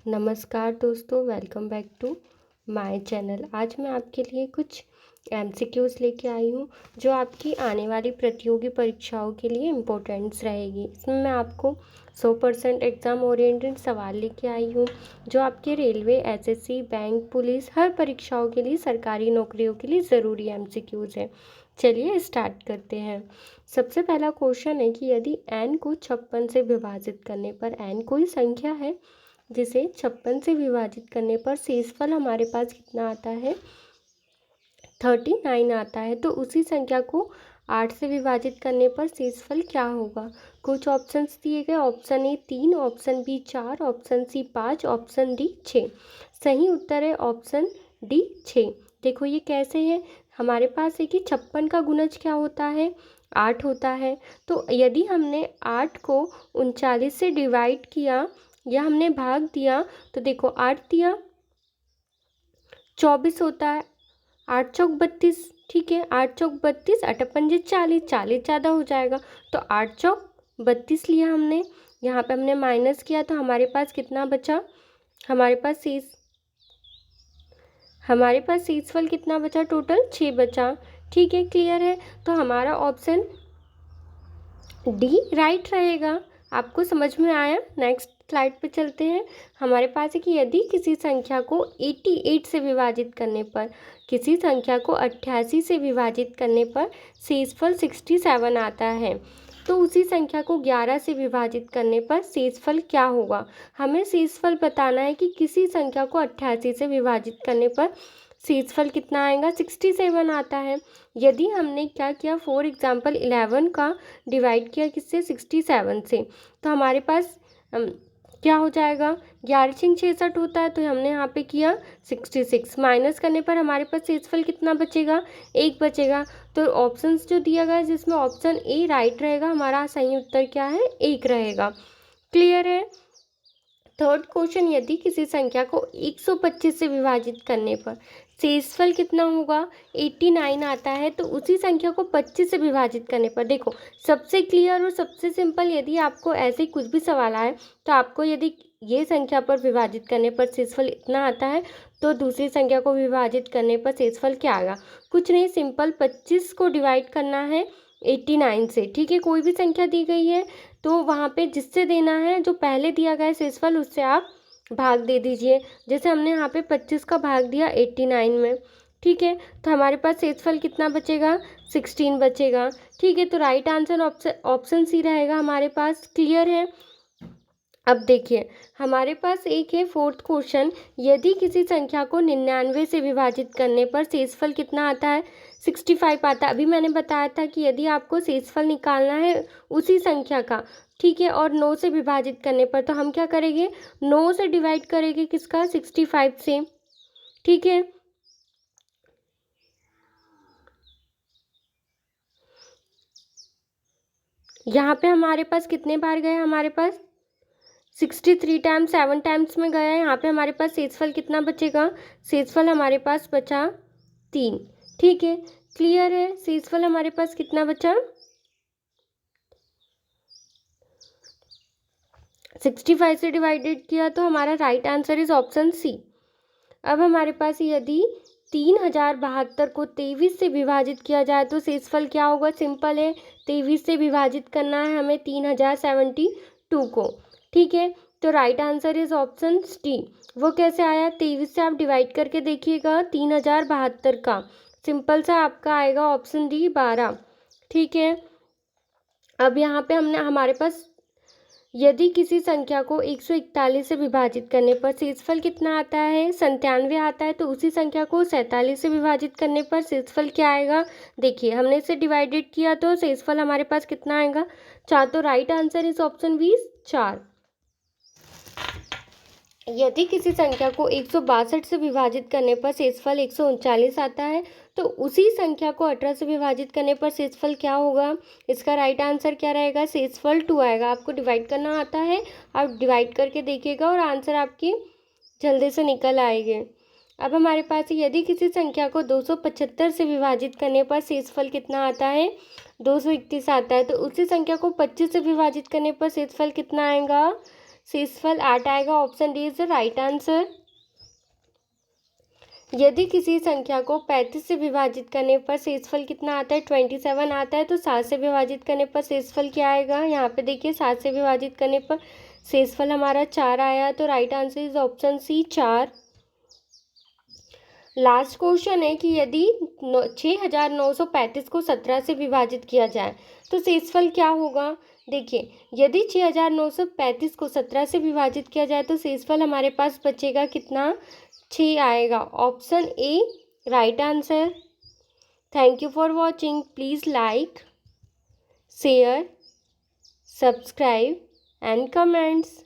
नमस्कार दोस्तों, welcome back to my channel. आज मैं आपके लिए कुछ एमसीक्यूज़ लेके आई हूँ जो आपकी आने वाली प्रतियोगी परीक्षाओं के लिए इम्पोर्टेंट्स रहेगी। इसमें मैं आपको 100% एग्ज़ाम ओरिएंटेड सवाल लेके आई हूँ जो आपके रेलवे, एसएससी, बैंक, पुलिस हर परीक्षाओं के लिए, सरकारी नौकरियों के लिए ज़रूरी एमसीक्यूज़ है। चलिए स्टार्ट करते हैं। सबसे पहला क्वेश्चन है कि यदि n को 56 से विभाजित करने पर n कोई संख्या है जिसे 56 से विभाजित करने पर शेषफल हमारे पास कितना आता है, 39 आता है, तो उसी संख्या को 8 से विभाजित करने पर शेषफल क्या होगा। कुछ ऑप्शंस दिए गए, option A 3, option B 4, option C 5, option D 6। सही उत्तर है ऑप्शन डी 6। देखो ये कैसे है, हमारे पास है कि 56 का गुणज क्या होता है, 8 होता है। तो यदि हमने 8 को 39 से डिवाइड किया या हमने भाग दिया तो देखो 8 दिया 24 होता है, 8 चौक 32, ठीक है, 8 चौक 32, 8 पंजे 40, 40 ज़्यादा हो जाएगा तो 8 चौक 32 लिया हमने। यहाँ पे हमने माइनस किया तो हमारे पास कितना बचा, हमारे पास शेषफल कितना बचा, टोटल 6 बचा। ठीक है, क्लियर है। तो हमारा ऑप्शन डी राइट रहेगा। आपको समझ में आया। नेक्स्ट स्लाइड पे चलते हैं। हमारे पास है कि यदि किसी संख्या को 88 से विभाजित करने पर, किसी संख्या को 88 से विभाजित करने पर शेषफल 67 आता है, तो उसी संख्या को 11 से विभाजित करने पर शेषफल क्या होगा। हमें शेषफल बताना है कि किसी संख्या को 88 से विभाजित करने पर शेषफल कितना आएगा, 67 आता है। यदि हमने क्या किया, फॉर एग्जाम्पल 11 का डिवाइड किया किससे, 67 से, तो हमारे पास क्या हो जाएगा, 11 छींग 66 होता है, तो हमने यहाँ पे किया 66। माइनस करने पर हमारे पास शेषफल कितना बचेगा, 1 बचेगा। तो ऑप्शंस जो दिया गया है जिसमें ऑप्शन ए राइट रहेगा, हमारा सही उत्तर क्या है, 1 रहेगा। क्लियर है। थर्ड क्वेश्चन, यदि किसी संख्या को 125 से विभाजित करने पर शेषफल कितना होगा, 89 आता है, तो उसी संख्या को 25 से विभाजित करने पर, देखो सबसे क्लियर और सबसे सिंपल, यदि आपको ऐसे कुछ भी सवाल आए तो आपको यदि ये संख्या पर विभाजित करने पर शेषफल इतना आता है तो दूसरी संख्या को विभाजित करने पर शेषफल क्या आएगा, कुछ नहीं, सिंपल 25 को डिवाइड करना है 89 से। ठीक है, कोई भी संख्या दी गई है तो वहाँ पे जिससे देना है, जो पहले दिया गया है शेषफल, उससे आप भाग दे दीजिए। जैसे हमने यहाँ पे 25 का भाग दिया 89 में, ठीक है, तो हमारे पास शेषफल कितना बचेगा, 16 बचेगा। ठीक है, तो राइट आंसर ऑप्शन सी रहेगा हमारे पास। क्लियर है। अब देखिए हमारे पास एक है फोर्थ क्वेश्चन, यदि किसी संख्या को 99 से विभाजित करने पर शेषफल कितना आता है, 65 आता है। अभी मैंने बताया था कि यदि आपको शेषफल निकालना है उसी संख्या का, ठीक है, और 9 से विभाजित करने पर, तो हम क्या करेंगे, 9 से डिवाइड करेंगे किसका, 65 से। ठीक है, यहाँ पे हमारे पास कितने बार गए, हमारे पास 63 टाइम्स 7 टाइम्स में गया है। यहाँ पे हमारे पास शेषफल कितना बचेगा, शेषफल हमारे पास बचा 3। ठीक है, क्लियर है। शेषफल हमारे पास कितना बचा, 65 से डिवाइडेड किया, तो हमारा right answer is option C. अब हमारे पास यदि 3072 को 23 से विभाजित किया जाए तो शेषफल क्या होगा, सिंपल है, 23 से विभाजित करना है हमें 3072 को। ठीक है, तो right answer is option D. वो कैसे आया, 23 से आप डिवाइड करके देखिएगा 3072 का, सिंपल सा आपका आएगा ऑप्शन डी 12। ठीक है, अब यहाँ पे हमारे पास यदि किसी संख्या को 141 से विभाजित करने पर शेषफल कितना आता है, 97 आता है, तो उसी संख्या को 47 से विभाजित करने पर शेषफल क्या आएगा, देखिए हमने इसे डिवाइडेड किया तो शेषफल हमारे पास कितना आएगा, 4। तो right answer is option B 4। यदि किसी संख्या को 162 से विभाजित करने पर शेषफल 139 आता है, तो उसी संख्या को 18 से विभाजित करने पर शेषफल क्या होगा, इसका राइट आंसर क्या रहेगा, शेषफल 2 आएगा। आपको डिवाइड करना आता है, आप डिवाइड करके देखिएगा और आंसर आपकी जल्दी से निकल आएंगे। अब हमारे पास यदि किसी संख्या को 275 से विभाजित करने पर शेषफल कितना आता है, 231 आता है, तो उसी संख्या को 25 से विभाजित करने पर शेषफल कितना आएगा, शेषफल 8 आएगा। Option D is the right answer. यदि किसी संख्या को 35 से विभाजित करने पर शेषफल कितना आता है? 27 आता है। तो 7 से विभाजित करने पर शेषफल क्या आएगा? यहाँ पे देखिए 7 से विभाजित करने पर शेषफल हमारा 4 आया। तो right answer is option C 4। Last question है कि यदि 6935 को 17 से विभाजित किया जाए तो शेषफल क्या होगा? देखिए, यदि 6935 को 17 से विभाजित किया जाए तो शेषफल हमारे पास बचेगा कितना? 6 आएगा। Option A right answer. Thank you for watching. Please like, share, subscribe and comments.